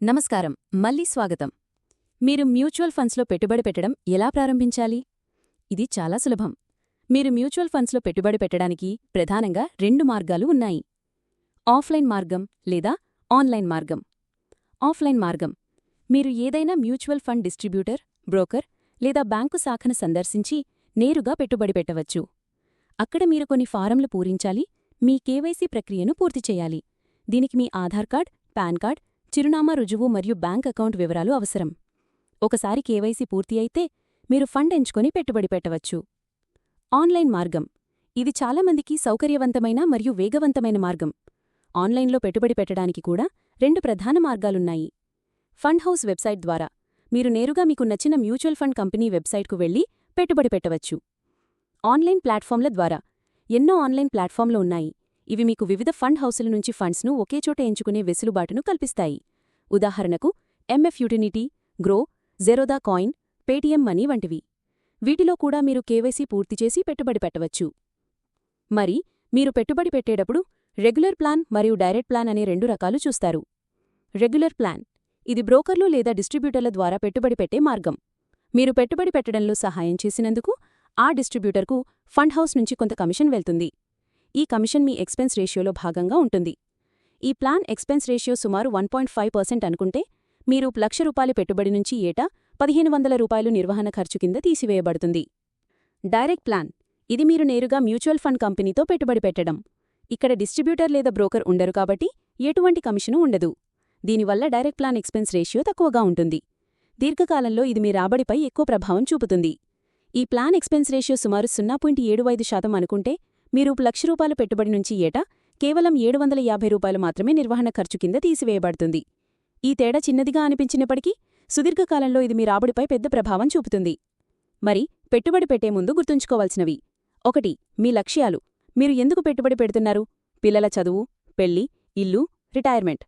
నమస్కారం, మళ్ళీ స్వాగతం. మీరు మ్యూచువల్ ఫండ్స్లో పెట్టుబడి పెట్టడం ఎలా ప్రారంభించాలి? ఇది చాలా సులభం. మీరు మ్యూచువల్ ఫండ్స్లో పెట్టుబడి పెట్టడానికి ప్రధానంగా 2 మార్గాలు ఉన్నాయి. ఆఫ్లైన్ మార్గం లేదా ఆన్లైన్ మార్గం. ఆఫ్లైన్ మార్గం మీరు ఏదైనా మ్యూచువల్ ఫండ్ డిస్ట్రిబ్యూటర్, బ్రోకర్ లేదా బ్యాంకు శాఖను సందర్శించి నేరుగా పెట్టుబడి పెట్టవచ్చు. అక్కడ మీరు కొన్ని ఫారంలు పూరించాలి, మీ కేవైసీ ప్రక్రియను పూర్తి చేయాలి. దీనికి మీ ఆధార్ కార్డ్, పాన్ కార్డ్, చిరునామా రుజువు మరియు బ్యాంక్ అకౌంట్ వివరాలు అవసరం. ఒకసారి కేవైసీ పూర్తి అయితే మీరు ఫండ్ ఎంచుకొని పెట్టుబడి పెట్టవచ్చు. ఆన్లైన్ మార్గం ఇది చాలామందికి సౌకర్యవంతమైన మరియు వేగవంతమైన మార్గం. ఆన్లైన్లో పెట్టుబడి పెట్టడానికి కూడా 2 ప్రధాన మార్గాలున్నాయి. ఫండ్ హౌస్ వెబ్సైట్ ద్వారా మీరు నేరుగా మీకు నచ్చిన మ్యూచువల్ ఫండ్ కంపెనీ వెబ్సైట్కు వెళ్లి పెట్టుబడి పెట్టవచ్చు. ఆన్లైన్ ప్లాట్ఫామ్ల ద్వారా ఎన్నో ఆన్లైన్ ప్లాట్ఫామ్లు ఉన్నాయి. ఇవి మీకు వివిధ ఫండ్ హౌసుల నుంచి ఫండ్స్ను ఒకేచోట ఎంచుకునే వెసులుబాటును కల్పిస్తాయి. ఉదాహరణకు MF utility, grow, Zerodha coin, Paytm money వంటివి. వీటిలో కూడా మీరు కేవైసీ పూర్తి చేసి పెట్టుబడి పెట్టవచ్చు. మరి మీరు పెట్టుబడి పెట్టేటప్పుడు రెగ్యులర్ ప్లాన్ మరియు డైరెక్ట్ ప్లాన్ అనే 2 రకాలు చూస్తారు. రెగ్యులర్ ప్లాన్ ఇది బ్రోకర్లు లేదా డిస్ట్రిబ్యూటర్ల ద్వారా పెట్టుబడి పెట్టే మార్గం. మీరు పెట్టుబడి పెట్టడంలో సహాయం చేసినందుకు ఆ డిస్ట్రిబ్యూటర్కు ఫండ్ హౌస్ నుంచి కొంత కమిషన్ వెళ్తుంది. ఈ కమిషన్ మీ ఎక్స్పెన్స్ రేషియోలో భాగంగా ఉంటుంది. ఈ ప్లాన్ ఎక్స్పెన్స్ రేషియో సుమారు 1.5% అనుకుంటే మీరు ₹1,00,000 పెట్టుబడి నుంచి ఏటా ₹1,500 నిర్వహణ ఖర్చు కింద తీసివేయబడుతుంది. డైరెక్ట్ ప్లాన్ ఇది మీరు నేరుగా మ్యూచువల్ ఫండ్ కంపెనీతో పెట్టుబడి పెట్టడం. ఇక్కడ డిస్ట్రిబ్యూటర్ లేదా బ్రోకర్ ఉండరు కాబట్టి ఎటువంటి కమిషను ఉండదు. దీనివల్ల డైరెక్ట్ ప్లాన్ ఎక్స్పెన్స్ రేషియో తక్కువగా ఉంటుంది. దీర్ఘకాలంలో ఇది మీ రాబడిపై ఎక్కువ ప్రభావం చూపుతుంది. ఈ ప్లాన్ ఎక్స్పెన్స్ రేషియో సుమారు 0.75% అనుకుంటే మీరు ₹1,00,000 పెట్టుబడి నుంచి ఏటా కేవలం ₹750 మాత్రమే నిర్వహణ ఖర్చు కింద తీసివేయబడుతుంది. ఈ తేడా చిన్నదిగా అనిపించినప్పటికీ సుదీర్ఘకాలంలో ఇది మీ రాబడిపై పెద్ద ప్రభావం చూపుతుంది. మరి పెట్టుబడి పెట్టే ముందు గుర్తుంచుకోవాల్సినవి: 1. మీ లక్ష్యాలు. మీరు ఎందుకు పెట్టుబడి పెడుతున్నారు? పిల్లల చదువు, పెళ్లి, ఇల్లు, రిటైర్మెంట్.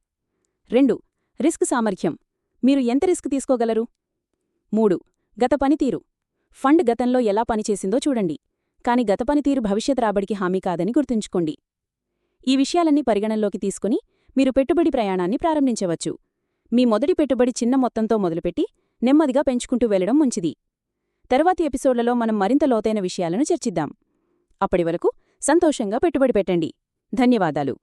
2. రిస్క్ సామర్థ్యం. మీరు ఎంత రిస్క్ తీసుకోగలరు? 3. గత పనితీరు. ఫండ్ గతంలో ఎలా పనిచేసిందో చూడండి, కాని గత పనితీరు భవిష్యత్ రాబడికి హామీ కాదని గుర్తుంచుకోండి. ఈ విషయాలన్నీ పరిగణనలోకి తీసుకుని మీరు పెట్టుబడి ప్రయాణాన్ని ప్రారంభించవచ్చు. మీ మొదటి పెట్టుబడి చిన్న మొత్తంతో మొదలుపెట్టి నెమ్మదిగా పెంచుకుంటూ వెళ్లడం మంచిది. తరువాతి ఎపిసోడ్లలో మనం మరింత లోతైన విషయాలను చర్చిద్దాం. అప్పటివరకు సంతోషంగా పెట్టుబడి పెట్టండి. ధన్యవాదాలు.